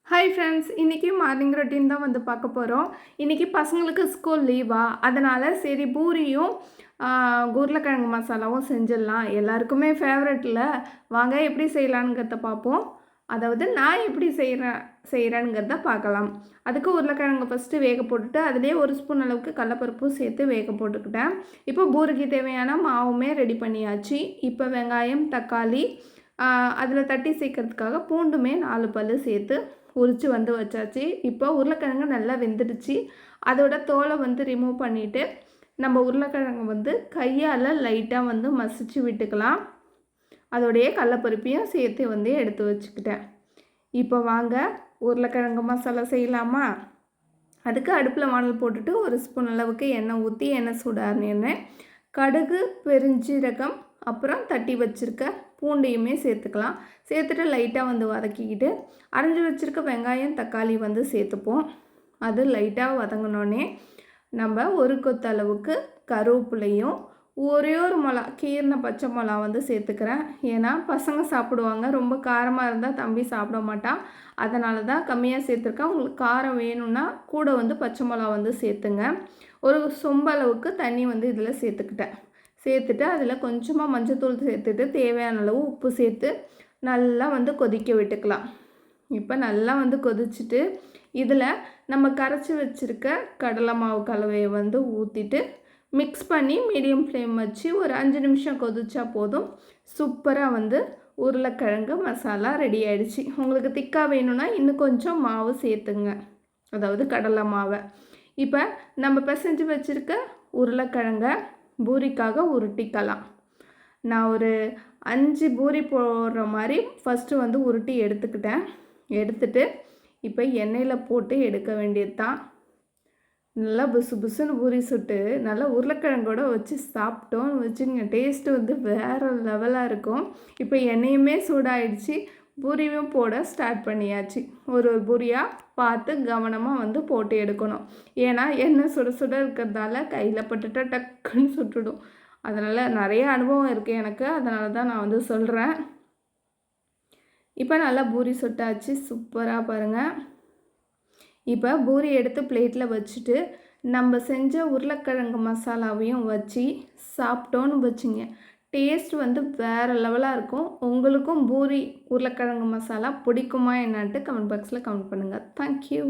Hi friends, இன்றைக்கி morning routine தான் வந்து பார்க்க போகிறோம். இன்றைக்கி பசங்களுக்கு ஸ்கூல் லீவா, அதனால் சரி பூரியும் உருளைக்கிழங்கு மசாலாவும் செஞ்சிடலாம். எல்லாருக்குமே ஃபேவரெட்டில். வாங்க எப்படி செய்யலான்ங்கிறத பார்ப்போம். அதாவது நான் எப்படி செய்கிறேங்கிறத பார்க்கலாம். அதுக்கு உருளைக்கிழங்கு ஃபஸ்ட்டு வேக போட்டுட்டு அதிலே ஒரு ஸ்பூன் அளவுக்கு கடலப்பருப்பும் சேர்த்து வேக போட்டுக்கிட்டேன். இப்போ பூரிக்கு தேவையான மாவுமே ரெடி பண்ணியாச்சு. இப்போ வெங்காயம், தக்காளி, அதில் தட்டி சேர்க்கறதுக்காக பூண்டுமே 4 பல் சேர்த்து உரித்து வந்து வச்சாச்சு. இப்போ உருளைக்கிழங்கு நல்லா வெந்துடுச்சு. அதோட தோலை வந்து ரிமூவ் பண்ணிவிட்டு நம்ம உருளைக்கிழங்கு வந்து கையால் லைட்டாக வந்து மசிச்சு விட்டுக்கலாம். அதோடைய கடலப்பருப்பையும் சேர்த்து வந்து எடுத்து வச்சுக்கிட்டேன். இப்போ வாங்க உருளைக்கிழங்கு மசாலா செய்யலாமா? அதுக்கு அடுப்பில் வானல் போட்டுட்டு ஒரு ஸ்பூன் அளவுக்கு எண்ணெய் ஊற்றி எண்ணெய் சூடானேன்னு கடுகு, பெருஞ்சீரகம், அப்புறம் தட்டி வச்சுருக்க பூண்டையுமே சேர்த்துக்கலாம். சேர்த்துட்டு லைட்டாக வந்து வதக்கிக்கிட்டு அரைஞ்சி வச்சுருக்க வெங்காயம், தக்காளி வந்து சேர்த்துப்போம். அது லைட்டாக வதங்கினோடனே நம்ம ஒரு கொத்து அளவுக்கு கருவேப்பிலையும் ஒரே ஒரு கீறின பச்சை மிளகா வந்து சேர்த்துக்கிறேன். ஏன்னா பசங்க சாப்பிடுவாங்க. ரொம்ப காரமாக இருந்தால் தம்பி சாப்பிட மாட்டான். அதனால தான் கம்மியாக சேர்த்துருக்கேன். உங்களுக்கு காரம் வேணும்னா கூட வந்து பச்சை மிளகா வந்து சேர்த்துங்க. ஒரு சொம்பு அளவுக்கு தண்ணி வந்து இதில் சேர்த்துட்டு அதில் கொஞ்சமாக மஞ்சள்தூள் சேர்த்துட்டு தேவையான அளவு உப்பு சேர்த்து நல்லா வந்து கொதிக்க விட்டுக்கலாம். இப்போ நல்லா வந்து கொதிச்சுட்டு இதில் நம்ம கரைச்சி வச்சுருக்க கடலை மாவு கலவையை வந்து ஊற்றிட்டு மிக்ஸ் பண்ணி மீடியம் ஃப்ளேம் வச்சு ஒரு 5 நிமிஷம் கொதிச்சா போதும். சூப்பராக வந்து உருளைக்கிழங்கு மசாலா ரெடி ஆகிடுச்சு. உங்களுக்கு திக்காக வேணும்னா இன்னும் கொஞ்சம் மாவு சேர்த்துங்க, அதாவது கடலை மாவை. இப்போ நம்ம பிசைஞ்சு வச்சுருக்க உருளைக்கிழங்கை பூரிக்காக உருட்டிக்கலாம். நான் ஒரு 5 பூரி போடுற மாதிரி ஃபஸ்ட்டு வந்து உருட்டி எடுத்துட்டு இப்போ எண்ணெயில் போட்டு எடுக்க வேண்டியது தான். நல்லா புசு புசுன்னு பூரி சுட்டு நல்லா உருளைக்கிழங்கோட வச்சு சாப்பிட்டோன்னு வச்சுங்க, டேஸ்ட்டு வந்து வேறு லெவலாக இருக்கும். இப்போ எண்ணெயுமே சூடாகிடுச்சு. பூரியும் போட ஸ்டார்ட் பண்ணியாச்சு. ஒரு பூரியாக பார்த்து கவனமாக வந்து போட்டு எடுக்கணும். ஏன்னா எண்ணெய் சுட சுட இருக்கிறதால கையில் பட்டுட்டா டக்குன்னு சுட்டுடும். அதனால் நிறைய அனுபவம் இருக்குது எனக்கு. அதனால தான் நான் வந்து சொல்கிறேன். இப்போ நல்லா பூரி சுட்டாச்சு. சூப்பராக பாருங்கள். இப்போ பூரி எடுத்து பிளேட்டில் வச்சுட்டு நம்ம செஞ்ச உருளைக்கிழங்கு மசாலாவையும் வச்சு சாப்பிட்டோன்னு வச்சுங்க, டேஸ்ட் வந்து வேறு லெவலாக இருக்கும். உங்களுக்கும் பூரி உருளைக்கிழங்கு மசாலா பிடிக்குமா என்னான்ட்டு கமெண்ட் பாக்ஸில் கமெண்ட் பண்ணுங்கள். தேங்க்யூ.